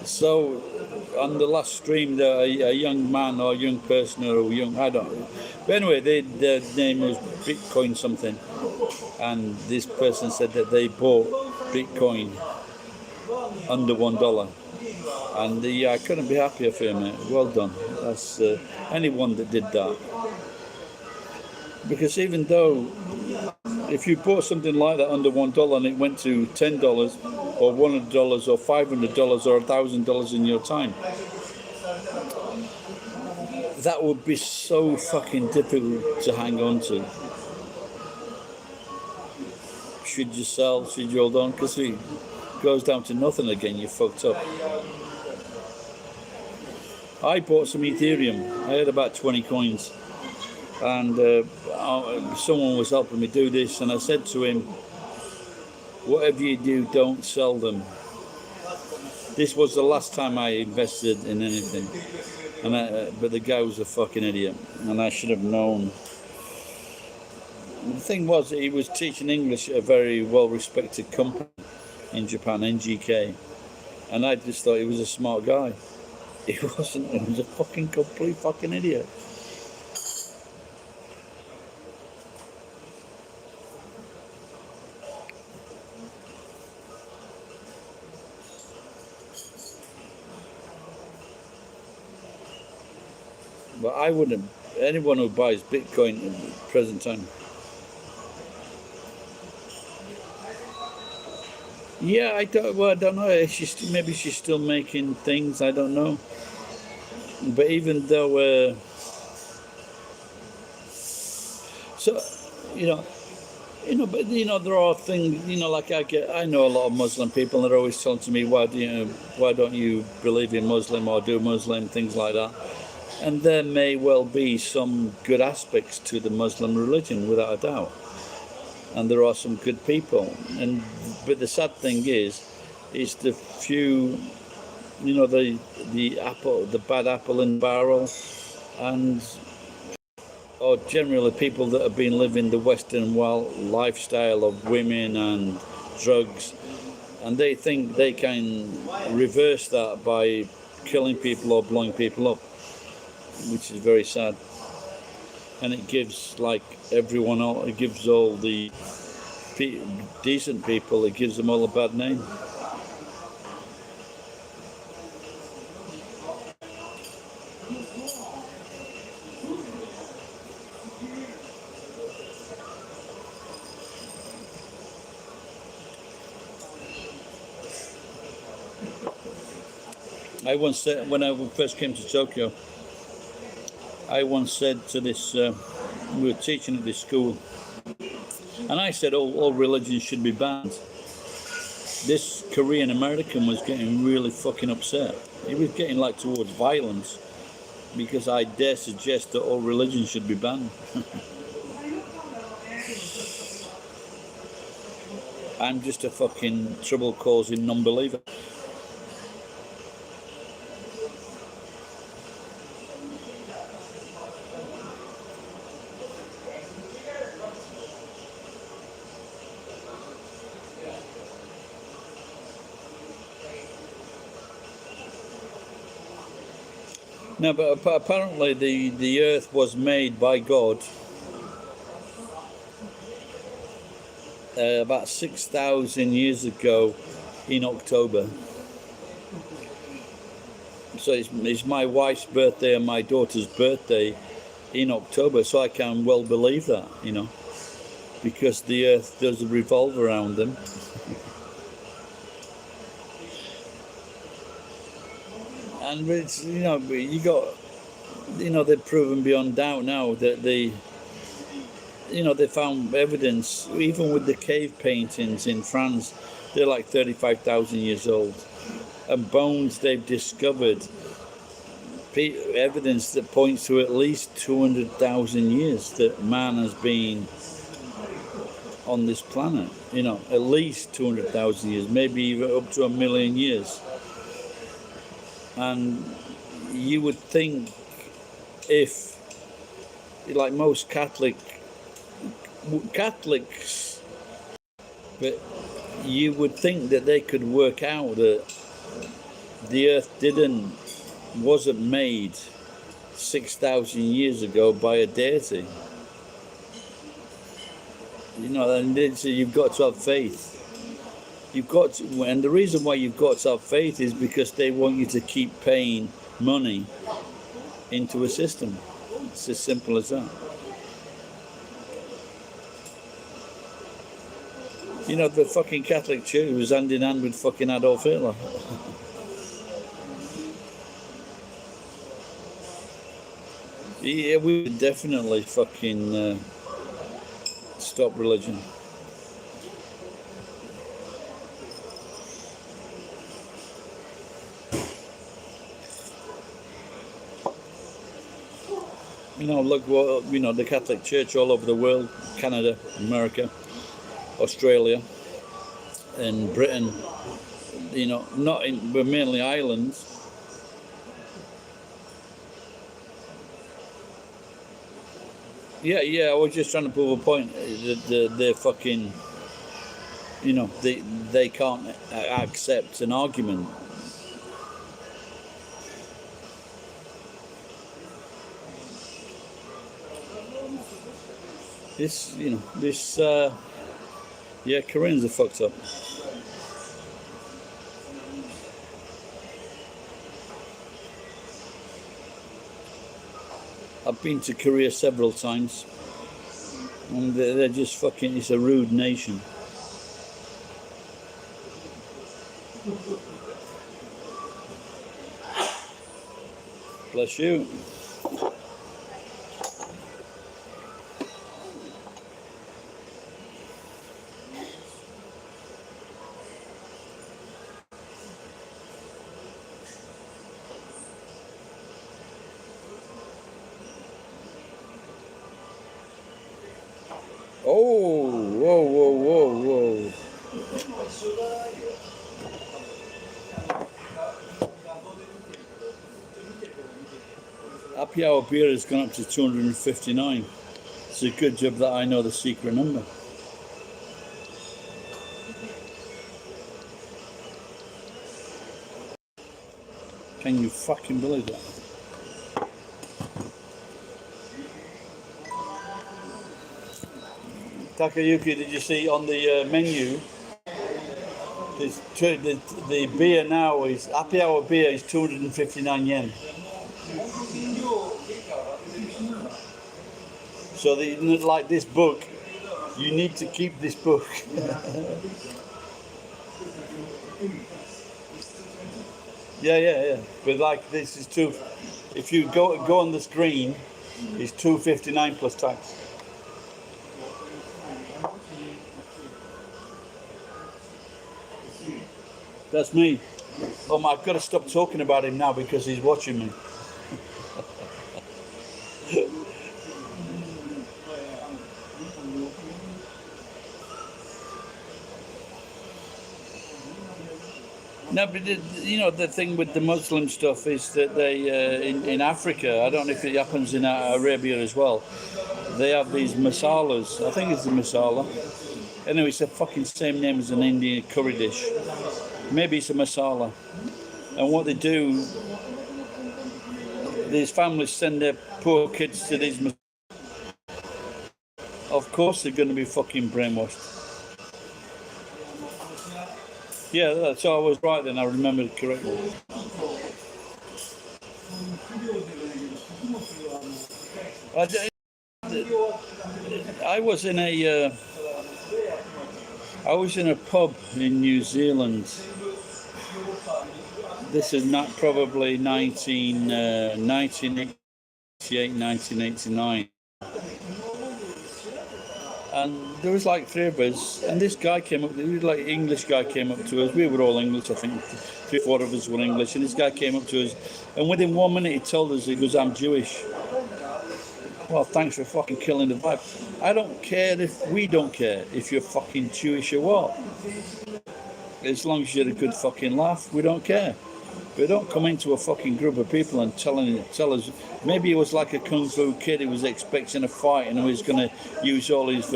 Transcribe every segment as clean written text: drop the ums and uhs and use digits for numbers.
So, on the last stream, a young man or a young person or a young, I don't know. But anyway, their name was Bitcoin something. And this person said that they bought Bitcoin under $1. And I couldn't be happier for you, mate. Well done. That's anyone that did that. Because even though if you bought something like that under $1 and it went to $10 or $100 or $500 or $1,000 in your time, that would be so fucking difficult to hang on to. Should you sell? Should you hold on? Because if it goes down to nothing again, you're fucked up. I bought some Ethereum. I had about 20 coins. And someone was helping me do this, and I said to him, whatever you do, don't sell them. This was the last time I invested in anything, but the guy was a fucking idiot, and I should have known. The thing was, he was teaching English at a very well-respected company in Japan, NGK, and I just thought he was a smart guy. He wasn't. He was a fucking complete fucking idiot. But I wouldn't. Anyone who buys Bitcoin at the present time. Yeah, I don't. Well, I don't know. Maybe she's still making things. I don't know. But even though, so but there are things. Like I know a lot of Muslim people, and they're always telling to me, why don't you believe in Muslim or do Muslim things like that? And there may well be some good aspects to the Muslim religion, without a doubt. And there are some good people. But the sad thing is the few, the apple, the bad apple in the barrel, or generally people that have been living the Western lifestyle of women and drugs, and they think they can reverse that by killing people or blowing people up, which is very sad. And it gives, like everyone else, it gives all the decent people, it gives them all a bad name. I once said, when I first came to Tokyo, I once said to this, we were teaching at this school, and I said all religions should be banned. This Korean American was getting really fucking upset. He was getting like towards violence because I dare suggest that all religions should be banned. I'm just a fucking trouble-causing non-believer. No, but apparently the earth was made by God about 6,000 years ago in October. So it's my wife's birthday and my daughter's birthday in October, so I can well believe that, because the earth does revolve around them. And it's, you got, they've proven beyond doubt now that they found evidence, even with the cave paintings in France, they're like 35,000 years old. And bones they've discovered, evidence that points to at least 200,000 years that man has been on this planet. At least 200,000 years, maybe even up to 1 million years. And you would think, if, like most Catholic Catholics, but you would think that they could work out that the earth wasn't made 6,000 years ago by a deity. You know, and so you've got to have faith. You've got to, and the reason why you've got to have faith is because they want you to keep paying money into a system. It's as simple as that. You know, the fucking Catholic Church was hand in hand with fucking Adolf Hitler. Yeah, we would definitely fucking stop religion. You know, look what, you know, the Catholic Church all over the world, Canada, America, Australia, and Britain, you know, but mainly islands. Yeah, I was just trying to prove a point that they're fucking, you know, they can't accept an argument. This, you know, this, yeah, Koreans are fucked up. I've been to Korea several times, and they're just fucking, it's a rude nation. Bless you. Oh, whoa. Happy Hour beer has gone up to 259. It's a good job that I know the secret number. Can you fucking believe that? Takayuki, did you see on the menu? The beer now is, Happy Hour beer is 259 yen. So like this book, you need to keep this book. Yeah. But like this is if you go on the screen, it's 259 plus tax. That's me. Oh, I've got to stop talking about him now because he's watching me. No, but you know, the thing with the Muslim stuff is that they, in Africa, I don't know if it happens in Arabia as well, they have these masalas. I think it's a masala. Anyway, it's the fucking same name as an Indian curry dish. Maybe it's a masala. And what they do, these families send their poor kids to these masalas. Of course they're going to be fucking brainwashed. Yeah, so I was right then, I remembered correctly. I was in a pub in New Zealand. This is not probably 1988, 1989. And there was like three of us, and this guy came up, like English guy came up to us. We were all English, I think 3-4 of us were English, and this guy came up to us, and within 1 minute he told us, he goes, I'm Jewish. Well, thanks for fucking killing the vibe. We don't care if you're fucking Jewish or what. As long as you're a good fucking laugh, we don't care. But don't come into a fucking group of people and tell us. Maybe he was like a kung fu kid. He was expecting a fight and he was going to use all his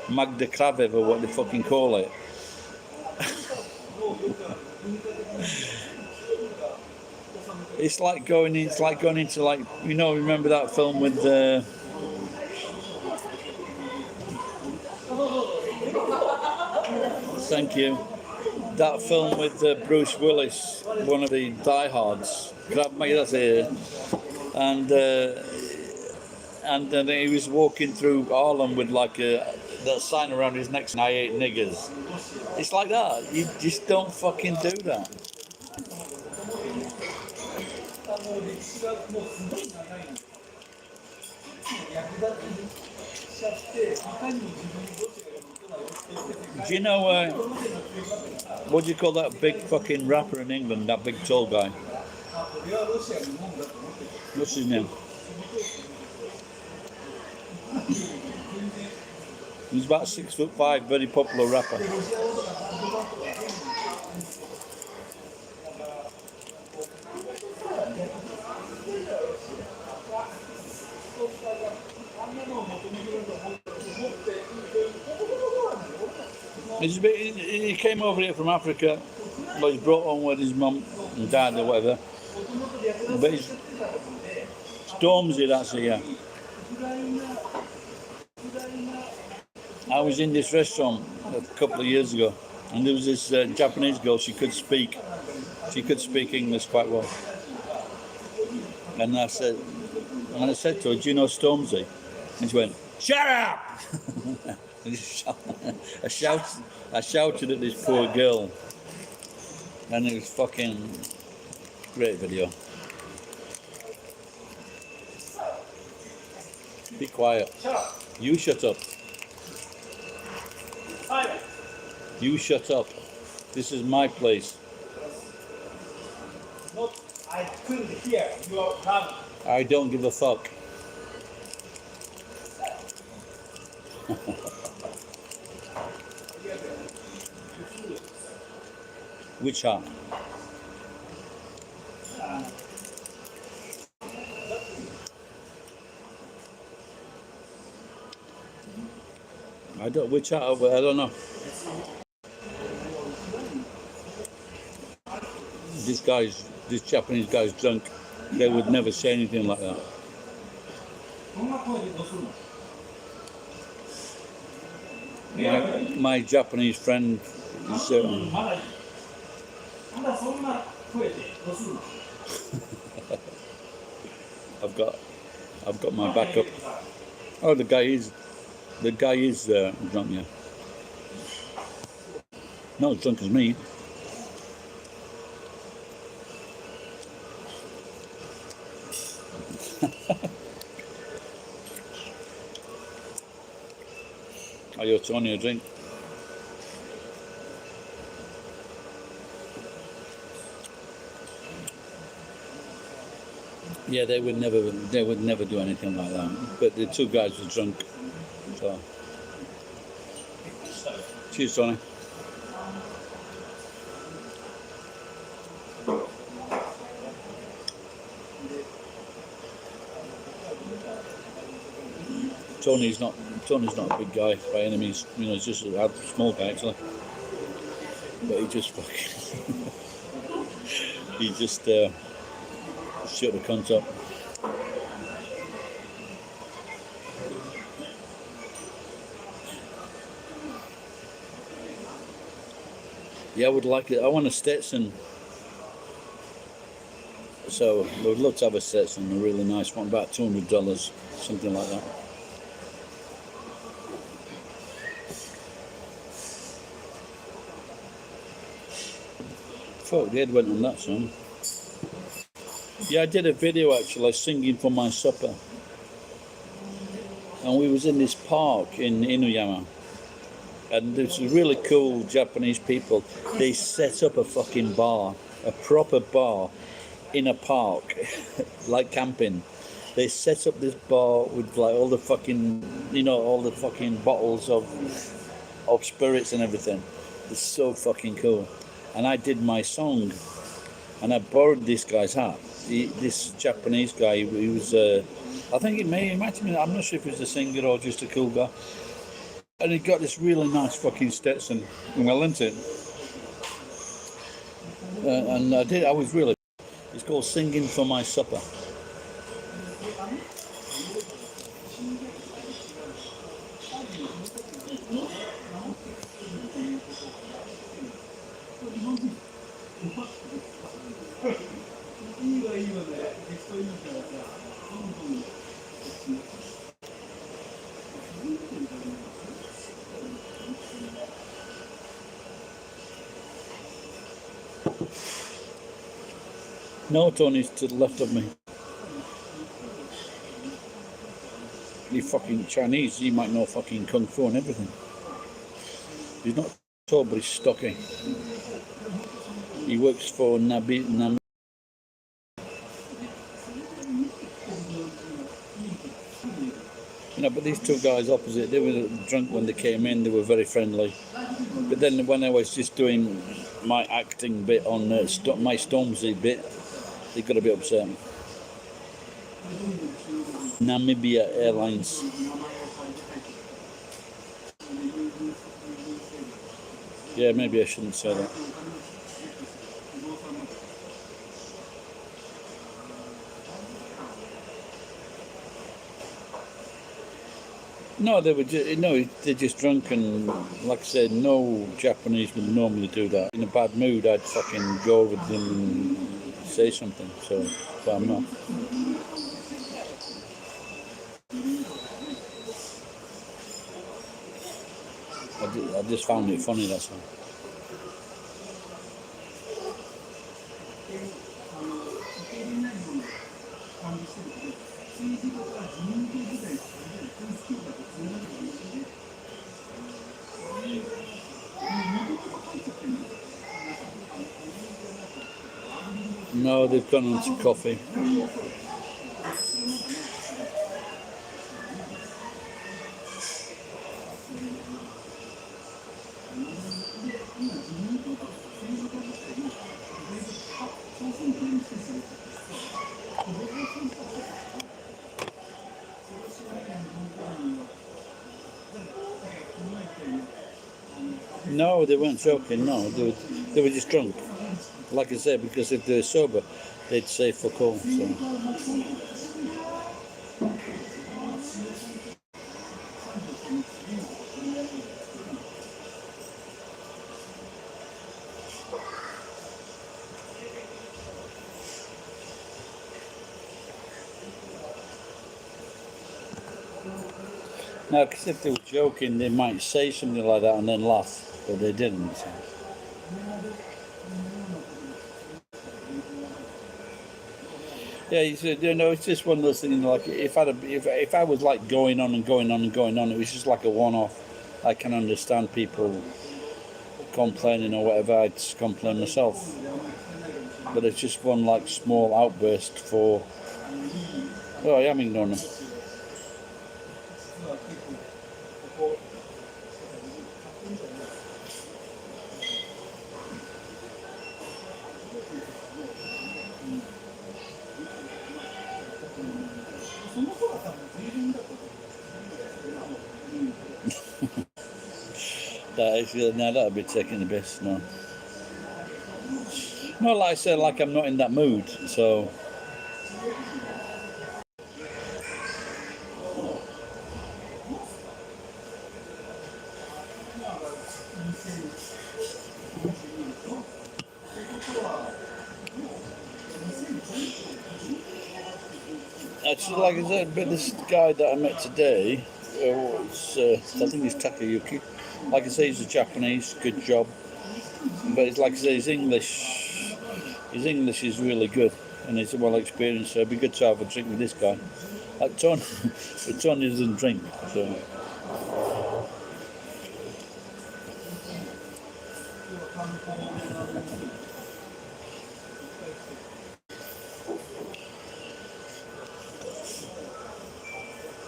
Magda Kravev or what they fucking call it. It's like going into like, you know, remember that film with thank you. That film with Bruce Willis, one of the diehards, and then he was walking through Harlem with like that sign around his neck saying "I hate niggers." It's like that. You just don't fucking do that. Do you know what do you call that big fucking rapper in England? That big tall guy. What's his name? He's about 6'5", very popular rapper. He came over here from Africa. Well, he's brought home with his mum and dad or whatever. But he's Stormzy, that's it, yeah. I was in this restaurant a couple of years ago, and there was this Japanese girl. She could speak English quite well. And I said to her, "Do you know Stormzy?" And she went, "Shut up!" I shouted at this poor girl, and it was fucking great video. Be quiet. You shut up. You shut up. This is my place. I couldn't hear your comment. I don't give a fuck. Which hat? Which hat? I don't know. This Japanese guy's drunk. They would never say anything like that. My Japanese friend is I've got my backup. Oh, the guy is drunk, yeah. Not as drunk as me. Are you Tony a drink? Yeah, they would never do anything like that. But the two guys were drunk. So cheers, Tony. Tony's not a big guy by any means. You know, he's just a small guy actually. But he just fucking he just shut the cunt up. Yeah, I would like it. I want a Stetson. So I would love to have a Stetson, a really nice one, about $200, something like that. Fuck, the head went on that song. Yeah, I did a video actually singing for my supper. And we was in this park in Inuyama. And there's really cool Japanese people. They set up a fucking bar, a proper bar, in a park, like camping. They set up this bar with like all the fucking, you know, all the fucking bottles of spirits and everything. It's so fucking cool. And I did my song and I borrowed this guy's hat. This Japanese guy, he was, I think he might have been, I'm not sure if he was a singer or just a cool guy. And he got this really nice fucking Stetson, and I lent it. And I was really, it's called Singing for My Supper. No, Tony's to the left of me. You fucking Chinese, he might know fucking kung fu and everything. He's not tall, but he's stocky. He works for Nabi. But these two guys opposite, they were drunk when they came in, they were very friendly. But then when I was just doing my acting bit on my Stormzy bit, they got a bit upset. Namibia Airlines. Yeah, maybe I shouldn't say that. No, they're just drunk, and like I said, no Japanese would normally do that. In a bad mood, I'd fucking go over to them and say something. So, but I'm not. I just found it funny. That's all. No, they've gone on to coffee. No, they weren't joking. No, they were just drunk. Like I said, because if they're sober, they'd say fuck all. So. Now, because if they were joking, they might say something like that and then laugh, but they didn't. So. Yeah, he said, it's just one of those things. Like if I was like going on and going on and going on, it was just like a one-off. I can understand people complaining or whatever. I'd complain myself, but it's just one like small outburst for. Oh, I am ignoring them. That'd be taking the piss. No, like I said, like I'm not in that mood. So. Actually, like I said, but this guy that I met today, I think he's Takayuki. Like I say, he's a Japanese, good job. But it's like I say, his English is really good, and he's well experienced. So it'd be good to have a drink with this guy. Like Tony, but Tony doesn't drink, so.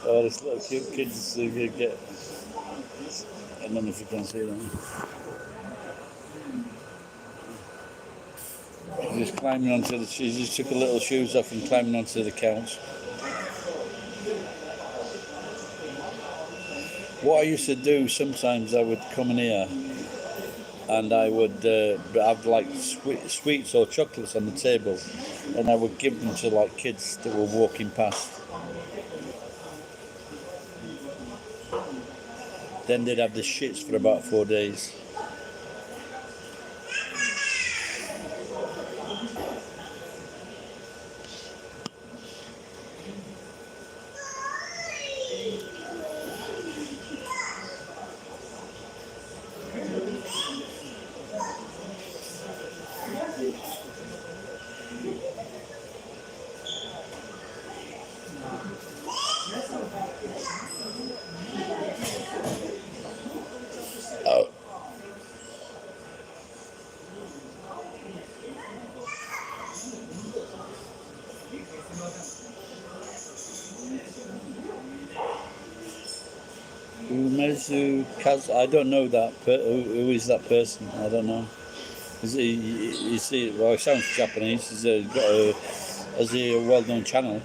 Oh, this little cute kids get. I don't know if you can see them. Just climbing onto the. She just took her little shoes off and climbing onto the couch. What I used to do sometimes, I would come in here and I would have like sweets or chocolates on the table, and I would give them to like kids that were walking past. Then they'd have the shits for about 4 days. Oh. Umezu Kaz, I don't know that. Who is that person? I don't know. Is he? Is he? Well, he sounds Japanese. Has he a well-known channel?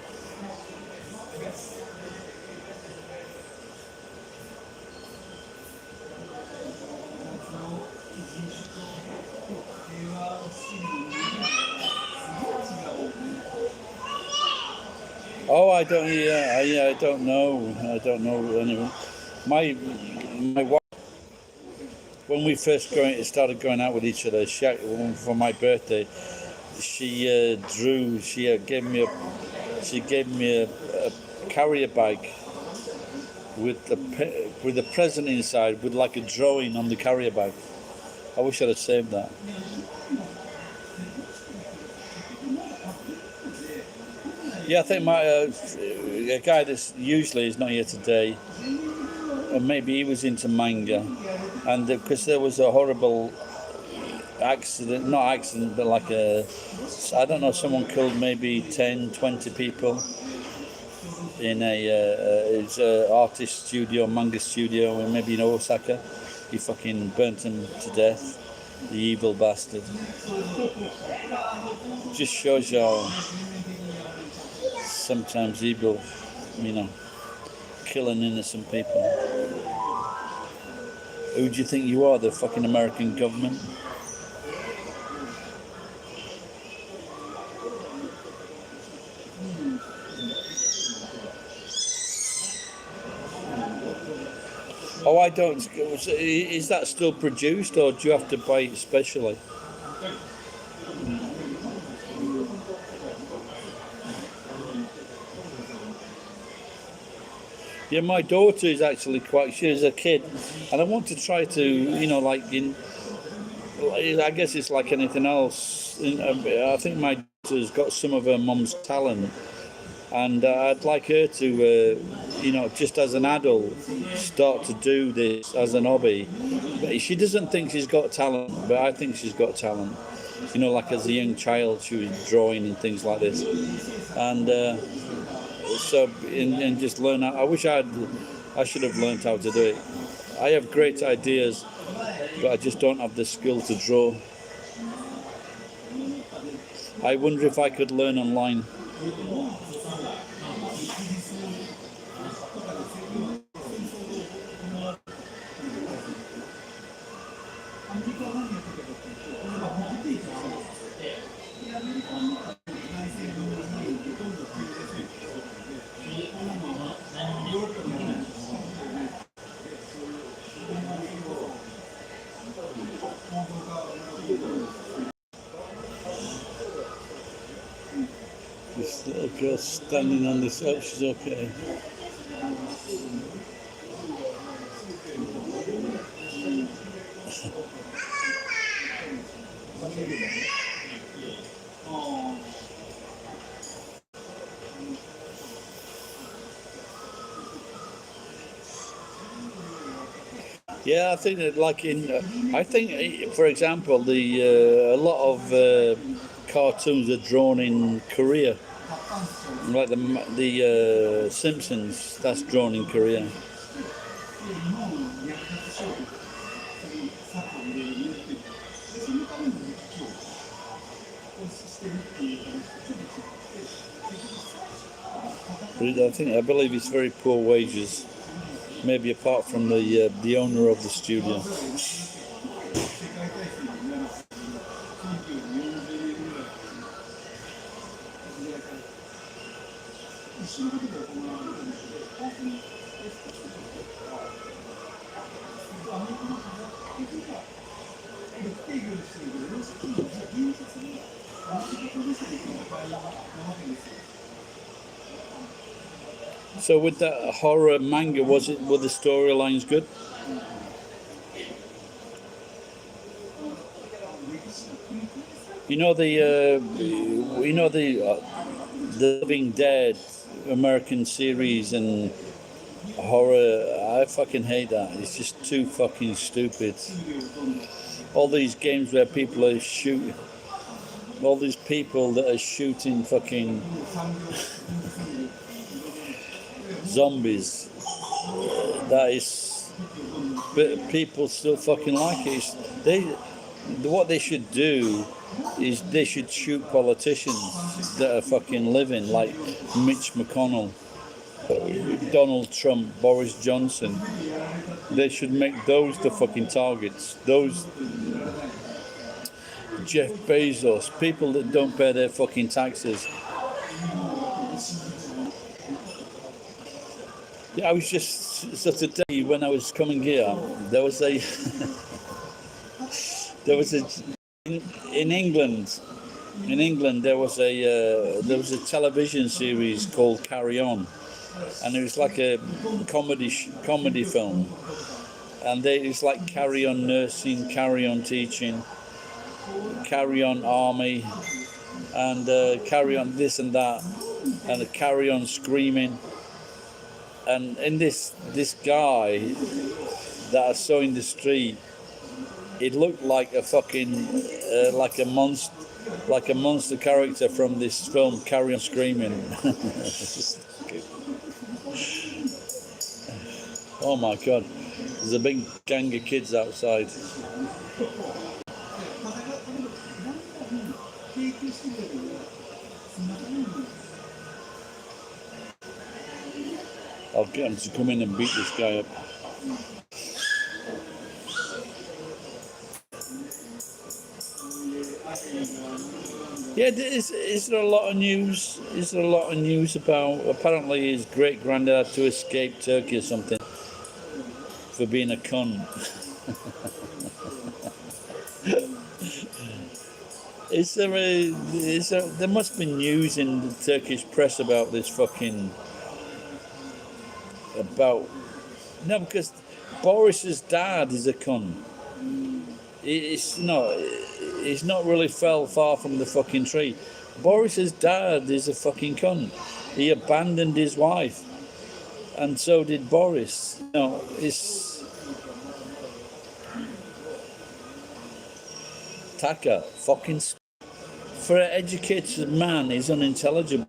Oh, I don't. Yeah, I don't know. I don't know anyone. My wife, when we first started going out with each other, for my birthday, she drew. She gave me a carrier bag with a present inside, with like a drawing on the carrier bag. I wish I'd have saved that. Yeah, I think a guy that's usually is not here today, and maybe he was into manga, and because there was a horrible accident, not accident, but like I don't know, someone killed maybe 10, 20 people in it's a artist studio, manga studio, maybe in Osaka. He fucking burnt him to death, the evil bastard. Just shows you how sometimes evil, killing innocent people. Who do you think you are, the fucking American government? Oh, I don't. Is that still produced, or do you have to buy it specially? Yeah, my daughter is actually she's a kid, and I want to try to, I guess it's like anything else. I think my daughter's got some of her mum's talent, and I'd like her to, just as an adult, start to do this as an hobby. But she doesn't think she's got talent, but I think she's got talent. Like as a young child, she was drawing and things like this, and and just learn how. I should have learned how to do it. I have great ideas, but I just don't have the skill to draw. I wonder if I could learn online. This little girl standing on this. Oh, she's okay. Yeah, I think that, for example, a lot of cartoons are drawn in Korea, like the Simpsons. That's drawn in Korea. But I believe it's very poor wages. Maybe apart from the owner of the studio. So with that horror manga, were the storylines good? You know the Living Dead American series and horror. I fucking hate that. It's just too fucking stupid. All these games where people are shooting, all these people that are shooting fucking zombies. That is, but people still fucking like it. What they should do is they should shoot politicians that are fucking living, like Mitch McConnell, Donald Trump, Boris Johnson. They should make those the fucking targets. Those Jeff Bezos, people that don't pay their fucking taxes. Yeah, I was just so today when I was coming here, there was a there was a in England. In England, there was a television series called Carry On, and it was like a comedy film, and it's like Carry On Nursing, Carry On Teaching, Carry On Army, and Carry On this and that, and Carry On Screaming. And in this guy that I saw in the street, it looked like a fucking like a monster character from this film Carry On Screaming. Oh my god, there's a big gang of kids outside. I'll get him to come in and beat this guy up. Yeah, is there a lot of news? Is there a lot of news about apparently his great granddad had to escape Turkey or something for being a cunt? There must be news in the Turkish press about this fucking because Boris's dad is a cunt. It's not really fell far from the fucking tree. Boris's dad is a fucking cunt. He abandoned his wife, and so did Boris. It's Taka fucking. For an educated man, he's unintelligible.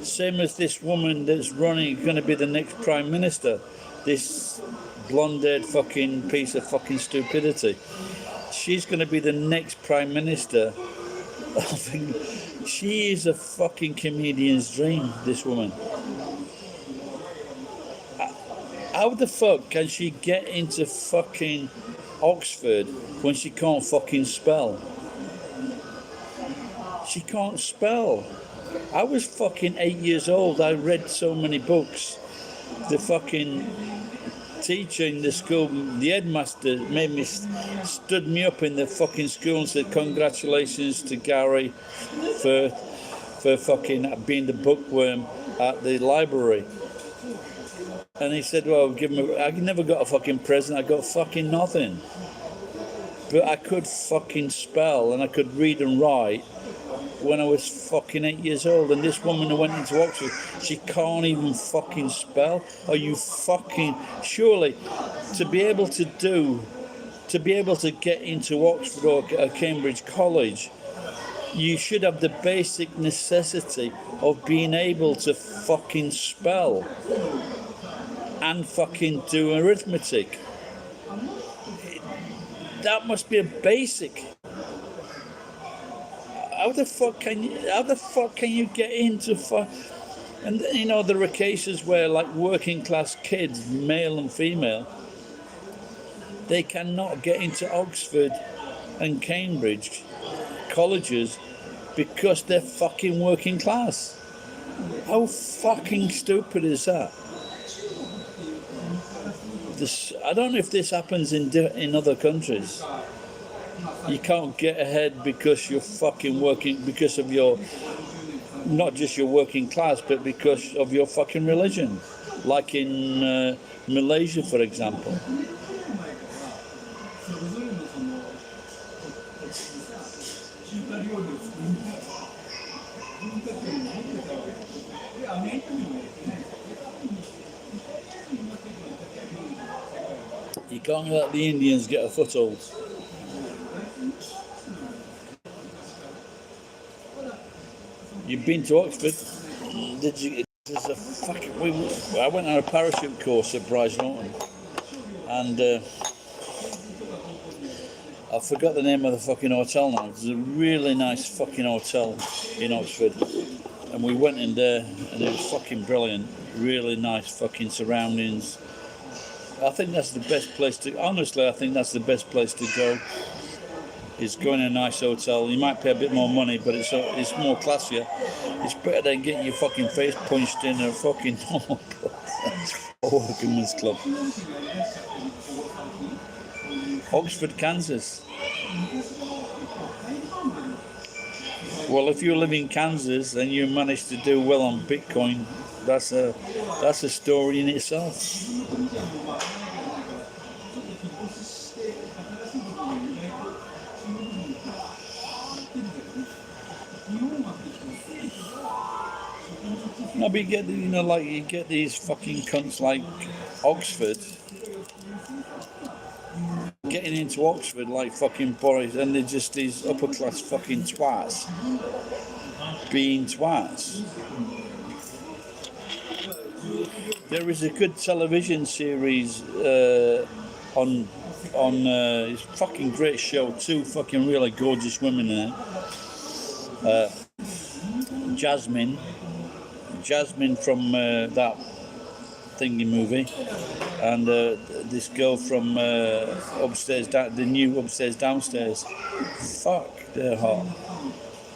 Same as this woman that's going to be the next prime minister. This blonde-haired fucking piece of fucking stupidity. She's going to be the next prime minister. She is a fucking comedian's dream, this woman. How the fuck can she get into fucking Oxford when she can't fucking spell? She can't spell. I was fucking 8 years old. I read so many books. The fucking teacher in the school, the headmaster, stood me up in the fucking school and said, "Congratulations to Gary for fucking being the bookworm at the library." And he said, "Well, I never got a fucking present. I got fucking nothing. But I could fucking spell and I could read and write when I was fucking 8 years old." And this woman who went into Oxford, she can't even fucking spell. Are you fucking... Surely, to be able to get into Oxford or Cambridge College, you should have the basic necessity of being able to fucking spell and fucking do arithmetic. That must be a basic. how the fuck can you get into and you know there are cases where like working class kids, male and female, they cannot get into Oxford and Cambridge colleges because they're fucking working class. How fucking stupid is that? I don't know if this happens in other countries. You can't get ahead because you're fucking working, because of your, not just your working class, but because of your fucking religion. Like in Malaysia, for example. You can't let the Indians get a foothold. You've been to Oxford? Did you? There's a fucking. I went on a parachute course at Bryce Norton, and I forgot the name of the fucking hotel now. It's a really nice fucking hotel in Oxford, and we went in there, and it was fucking brilliant. Really nice fucking surroundings. I think that's the best place to. Honestly, I think that's the best place to go. Is going to a nice hotel. You might pay a bit more money, but it's more classier. It's better than getting your fucking face punched in a fucking normal club or workingman's club. Oxford, Kansas. Well, if you live in Kansas and you manage to do well on Bitcoin, that's a story in itself. No, but you get these fucking cunts like Oxford getting into Oxford like fucking Boris, and they're just these upper class fucking twats being twats. There is a good television series on it's a fucking great show. Two fucking really gorgeous women in it. Jasmine from that thingy movie, and this girl from upstairs, the new upstairs downstairs. Fuck, they're hot.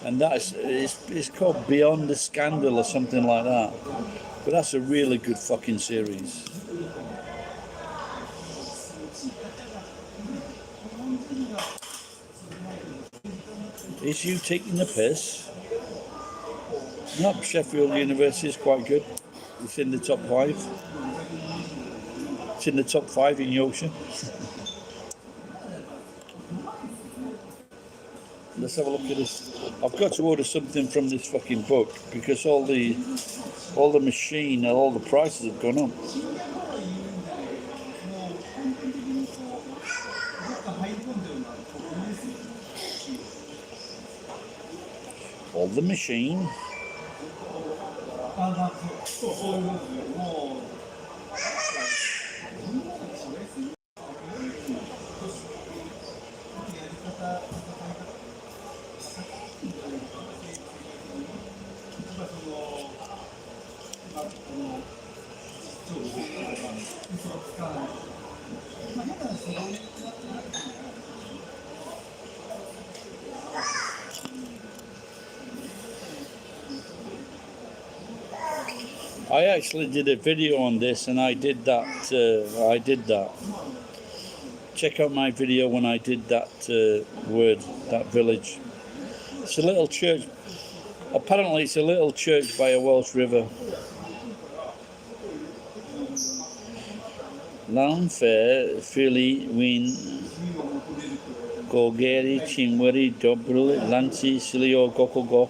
And it's called Beyond the Scandal or something like that. But that's a really good fucking series. Is you taking the piss? No, Sheffield University is quite good. It's in the top 5. It's in the top 5 in Yorkshire. Let's have a look at this. I've got to order something from this fucking book because all the machine and all the prices have gone up. All the machine. I actually did a video on this, and I did that. Check out my video when I did that that village. It's a little church. Apparently, it's a little church by a Welsh river. Lan fair, Philly, Win, Gogeri, Chingweri, Dobril, Lanti, Silio, Gokogok.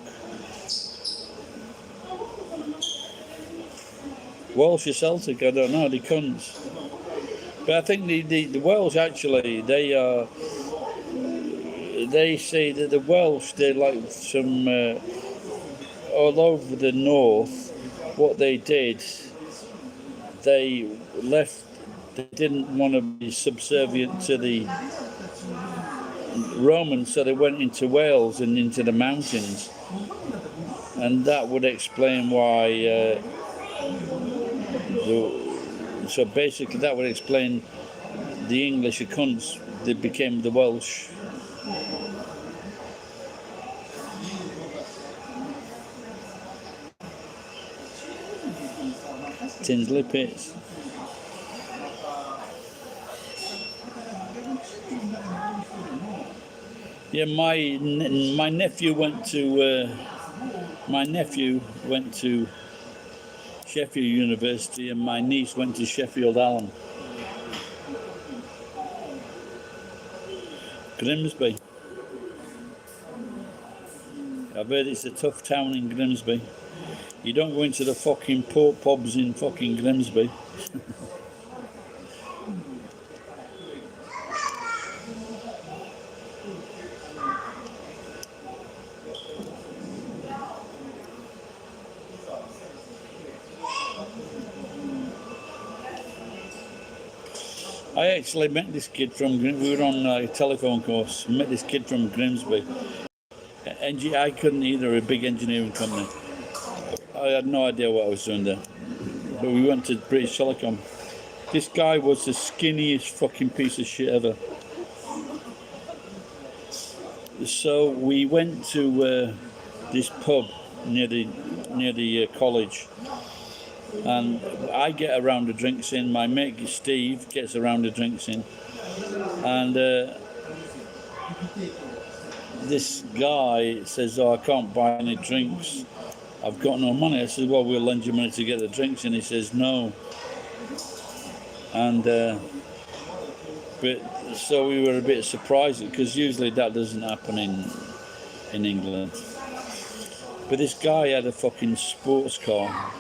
Welsh or Celtic, I don't know, they cunts. But I think the Welsh actually, they say that the Welsh, they're like some, all over the north, what they did, they left, they didn't want to be subservient to the Romans, so they went into Wales and into the mountains, and that would explain why. So basically, that would explain the English are cunts. They became the Welsh. Tinsley Pits. Yeah, my nephew went to Sheffield University, and my niece went to Sheffield Hallam. Grimsby. I've heard it's a tough town in Grimsby. You don't go into the fucking pubs in fucking Grimsby. I actually met this kid from, we were on a telephone course, met this kid from Grimsby. I couldn't either, a big engineering company. I had no idea what I was doing there. But we went to British Telecom. This guy was the skinniest fucking piece of shit ever. So we went to this pub near the college, and I get a round of drinks in. My mate Steve gets a round of drinks in, and this guy says, "Oh, I can't buy any drinks. I've got no money." I said, "Well, we'll lend you money to get the drinks." And he says, "No." And but so we were a bit surprised, because usually that doesn't happen in England. But this guy had a fucking sports car.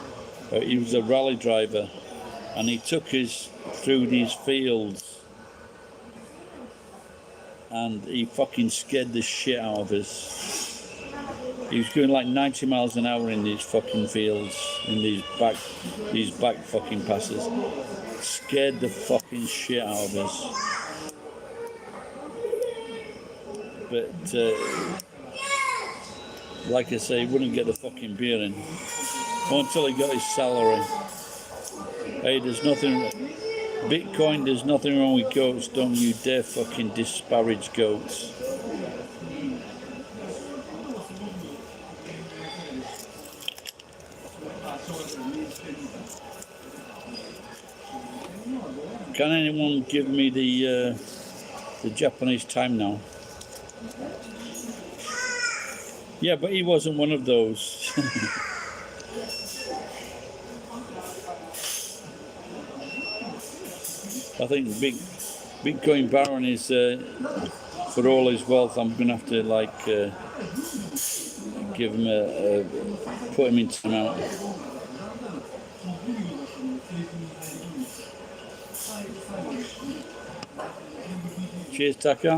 He was a rally driver, and he took us through these fields, and he fucking scared the shit out of us. He was going like 90 miles an hour in these fucking fields, in these back fucking passes. Scared the fucking shit out of us. But like I say, he wouldn't get the fucking beer in until he got his salary. Hey, there's nothing, Bitcoin, there's nothing wrong with goats. Don't you dare fucking disparage goats. Can anyone give me the Japanese time now? Yeah, but he wasn't one of those. I think Bitcoin Baron is, for all his wealth, I'm going to have to give him put him in timeout. Cheers, Taka.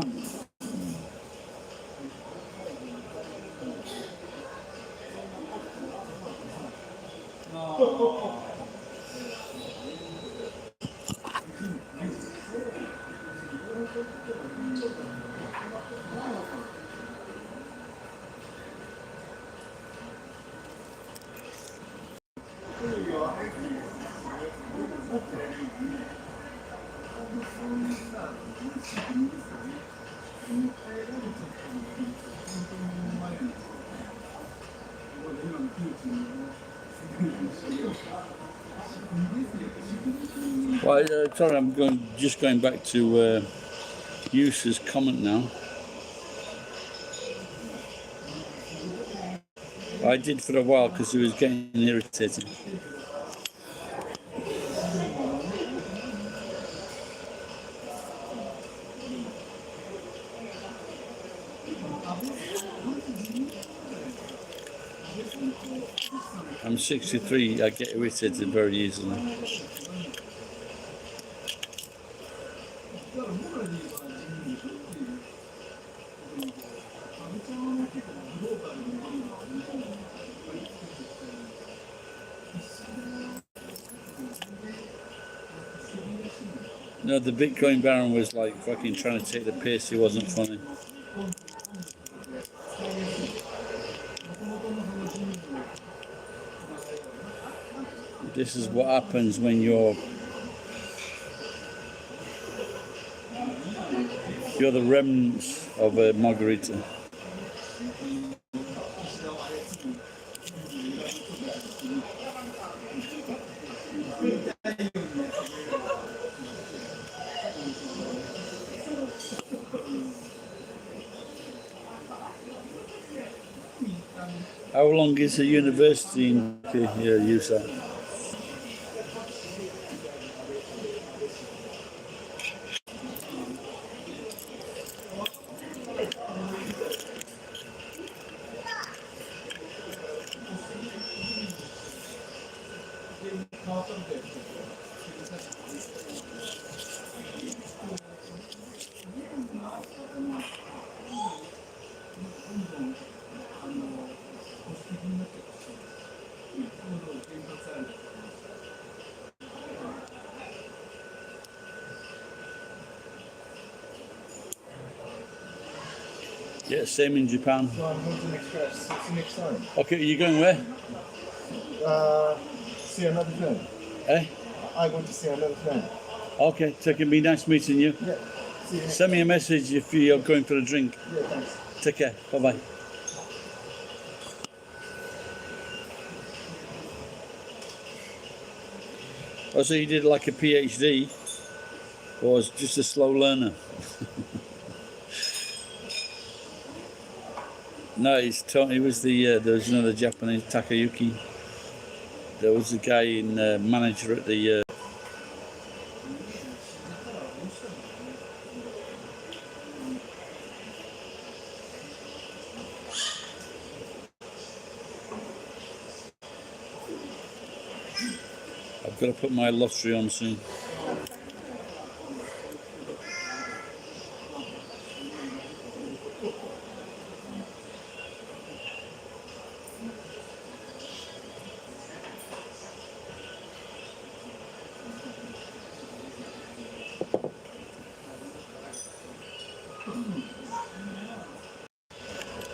Well, sorry, I'm just going back to Use's comment now. I did for a while because he was getting irritated. I'm 63, I get irritated very easily. No, the Bitcoin baron was like fucking trying to take the piss. He wasn't funny. This is what happens when you're the remnants of a margarita. How long is the university in USA? Yeah, same in Japan. So I'm going to next class. See you next time. Okay, you going where? See another friend. Eh? I'm going to see another friend. Okay, take it. Be nice meeting you. Yeah. See you next Send me a message if you're going for a drink. Yeah, thanks. Take care. Bye bye. Oh, so you did like a PhD, or was just a slow learner? No, it's Tony. It was the there was another Japanese, Takayuki. There was a guy in manager at the. I've got to put my lottery on soon.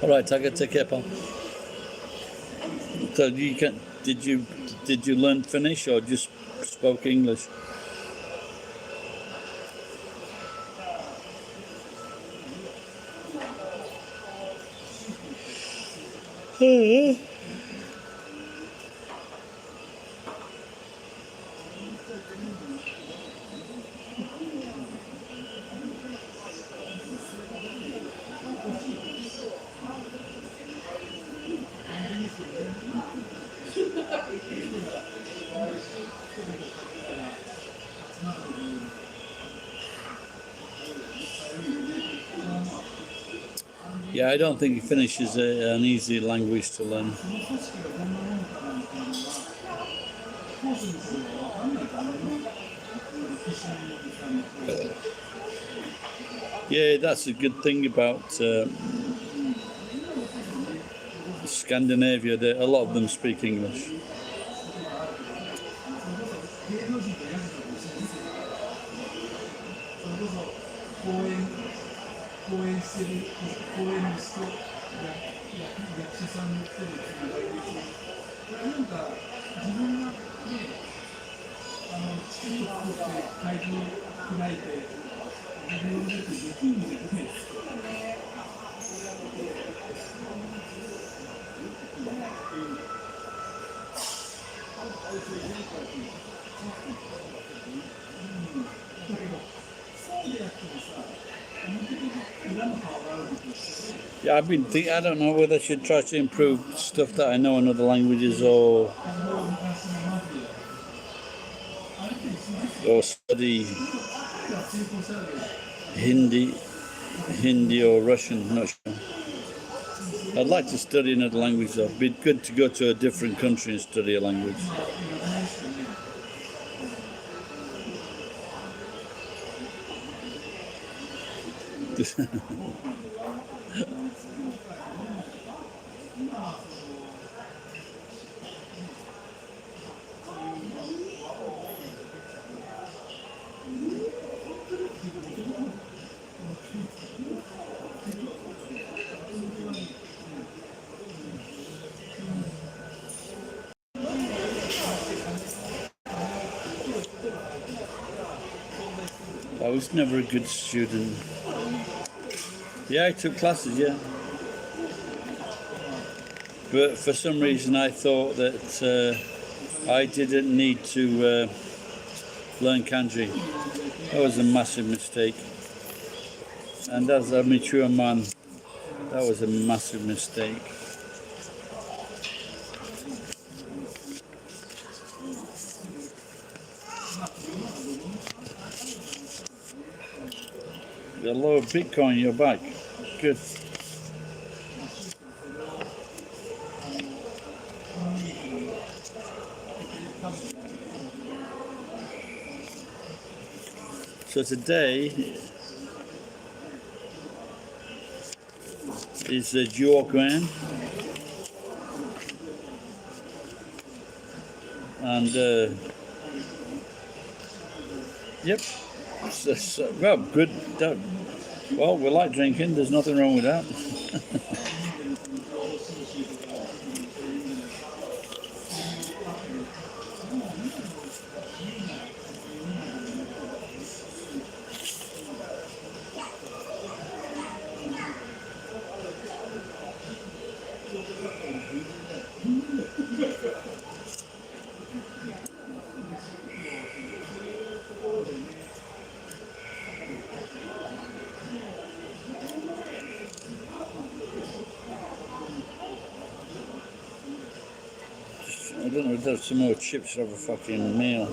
All right, Tiger, take care, pal. So you can did you learn Finnish or just spoke English? Yeah, I don't think Finnish is an easy language to learn. Yeah, that's a good thing about Scandinavia. That a lot of them speak English. Yeah, I've been I don't know whether I should try to improve stuff that I know in other languages or study Hindi or Russian. Not sure. I'd like to study another language though. It'd be good to go to a different country and study a language. I was never a good student. Yeah, I took classes, yeah. But for some reason I thought that I didn't need to learn kanji. That was a massive mistake. And as a mature man, that was a massive mistake. The low Bitcoin, you're back. Good. So today is the Juokwan, and yep, well, good. Well, we like drinking. There's nothing wrong with that. I don't know if there's some more chips of a fucking meal.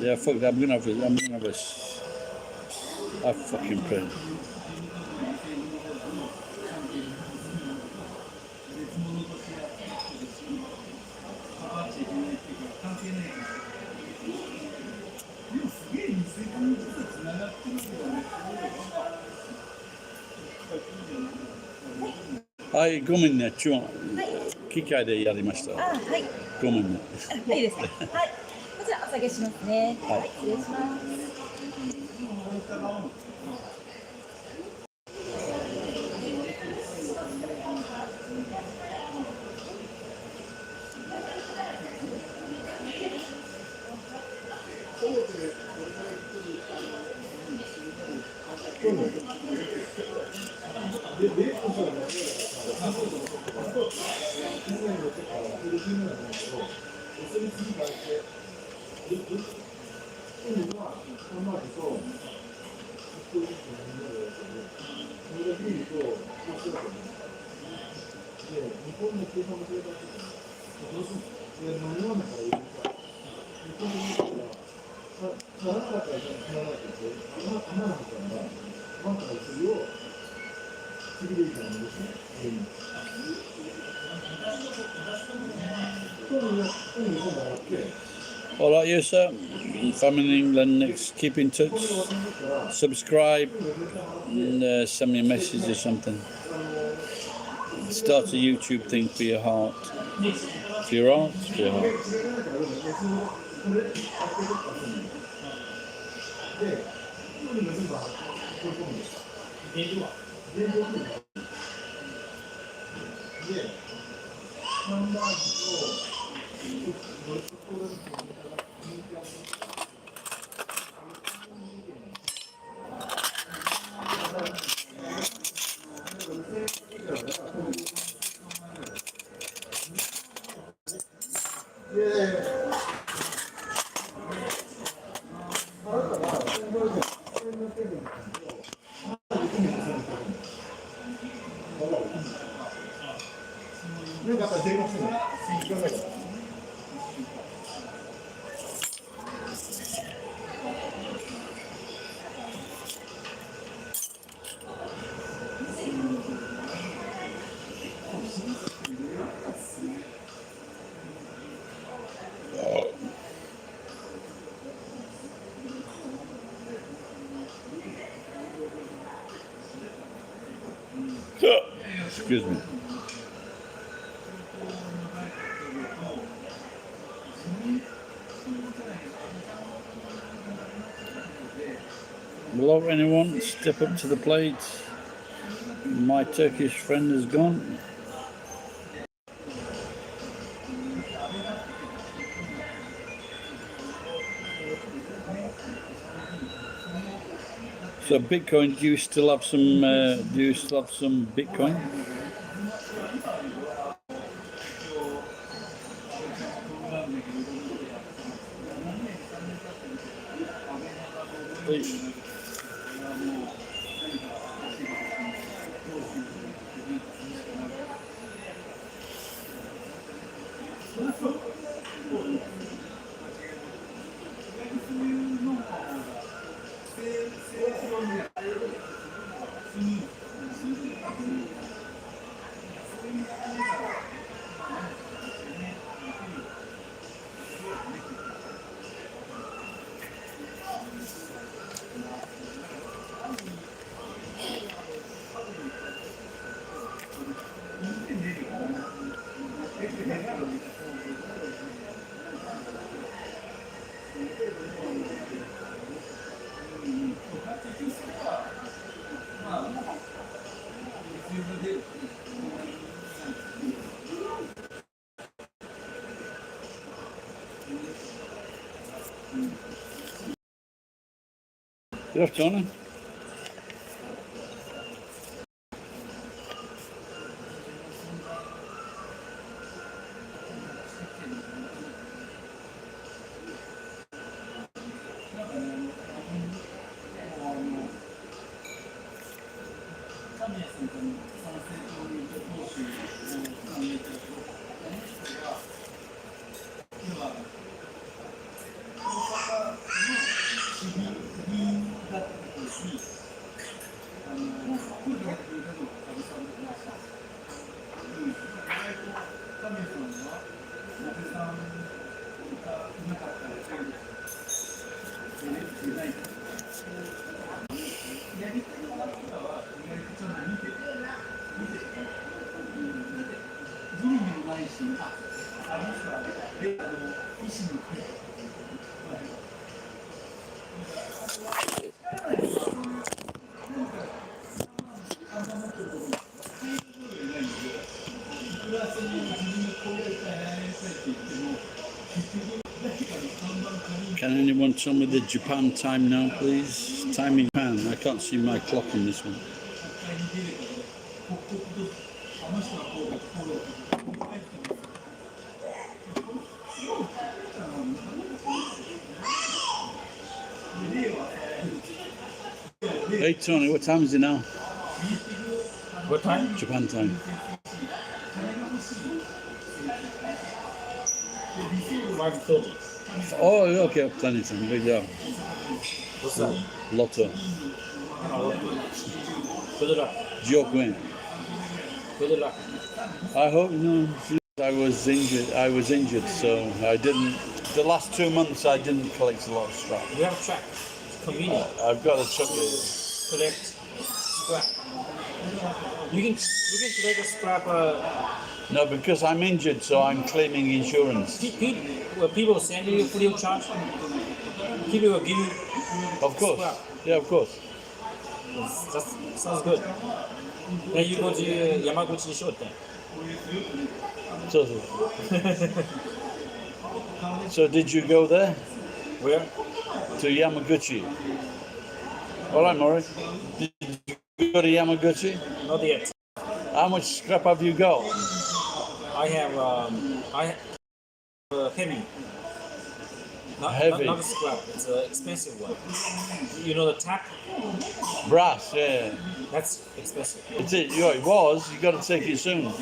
Yeah, fuck that. I'm gonna have a fucking print.はい、ごめんね、ちょ、機械でやりました。はい。ごめんね。いいですか。はい。こちらお下げしますね。はいはい、失礼します。All right, you sir. If I'm in England next, keep in touch. Subscribe and send me a message or something. Start a YouTube thing for your heart. For your heart, for your heart. Excuse me. Hello, anyone? Step up to the plate. My Turkish friend is gone. So Bitcoin, do you still have some? Do you still have some Bitcoin? Please. Good afternoon. Can anyone tell me the Japan time now, please? Time in Japan. I can't see my clock on this one. Hey Tony, what time is it now? What time? Japan time. 5:30. Oh, okay, plenty of time. Good job. What's that? Lotto. Good luck. Joke. Good luck. I hope no. I was injured, so I didn't. The last 2 months, I didn't collect a lot of scrap. We have a track. Convenient. I've got a truck. Collect scrap. You can collect a scrap. No, because I'm injured, so I'm claiming insurance. People send you free of charge. People will give you. Of course. Scrap. Yeah, of course. That sounds good. Then you go to Yamaguchi Shoten. So, so did you go there Where? to Yamaguchi? All right, Maury. Did you go to Yamaguchi? Not yet. How much scrap have you got? I have heavy. Heavy. Not a scrap. It's an expensive one. You know the tack? Brass, yeah. That's expensive. It's it. It was. You got to take it soon.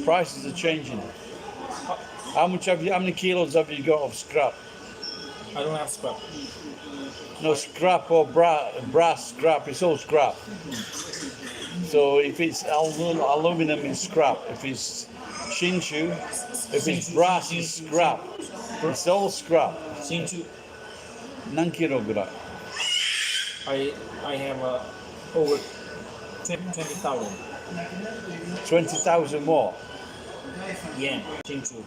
Prices are changing. How many kilos have you got of scrap? I don't have scrap. No scrap or brass scrap. It's all scrap. So if it's aluminum, it's scrap. If it's shinshu, if it's brass, it's scrap. It's all scrap. Shinchu, 何キロぐらい? I have over 20,000. 20,000 what? yen, Shinchu.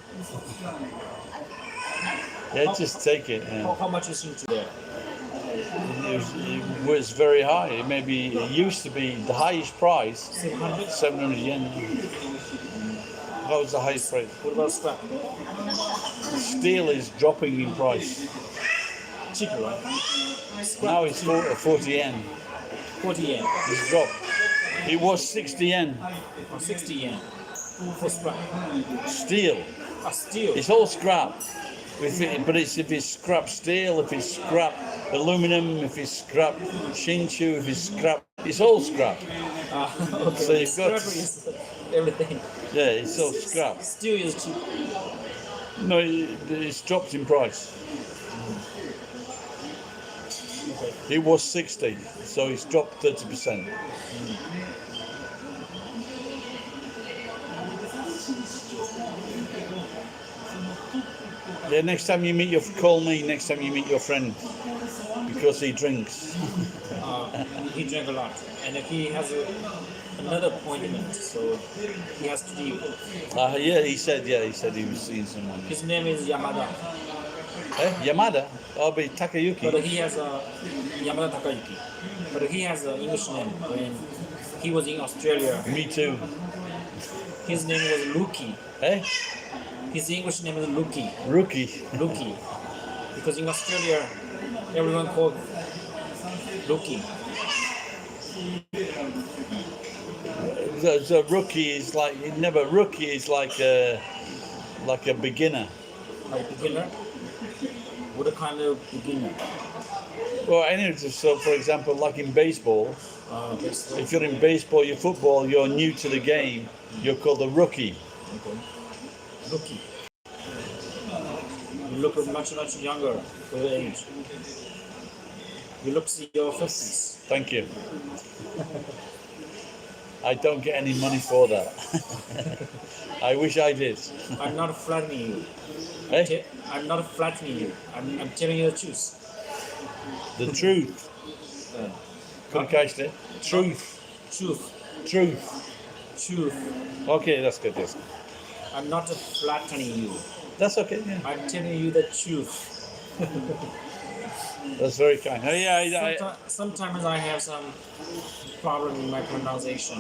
Yeah, just take it. Yeah. How much is Shinchu there? It was very high. It used to be the highest price, 700? 700 yen. That was the highest price. What about scrap? Steel is dropping in price. Cheaper, right? Now it's 40 yen. 40 yen It's dropped. It was 60 yen. or 60 yen for scrap. Steel. Steel. It's all scrap. But if it's scrap steel, if it's scrap aluminum, if it's scrap Shinchu, if it's scrap, it's all scrap. Okay. So you've got Scrap is everything. Yeah, it's all scrap. Steel is cheap. No, it's dropped in price. Okay. It was 60, so it's dropped 30%. Yeah, next time you meet call me next time you meet your friend, because he drinks. He drank a lot, and he has another appointment, so he has to leave. Yeah, he said he was seeing someone. His name is Yamada, Yamada? I'll be Takayuki. but he has a Yamada Takayuki, but he has an English name. When he was in Australia, Me too. his name was Luki. Eh? His English name is Luki. Rookie. Luki, because in Australia, everyone called Luki. The rookie is like rookie is like a beginner. Like beginner. What kind of beginner? Well, anyway, so for example, like in baseball, Basically. if you're in baseball, you're football, you're new to the game, you're called a rookie. Okay. Luki. You look much younger for your age. You look your 50s. Thank you. I don't get any money for that. I wish I did. I'm not flattening you. Eh? I'm not flattening you. I'm telling you the truth. The truth. Truth. Truth. Truth. Okay, that's good. Yes. I'm not flattening you. That's okay. Yeah. I'm telling you the truth. That's very kind. Oh, yeah, Sometimes I have some problem in my pronunciation.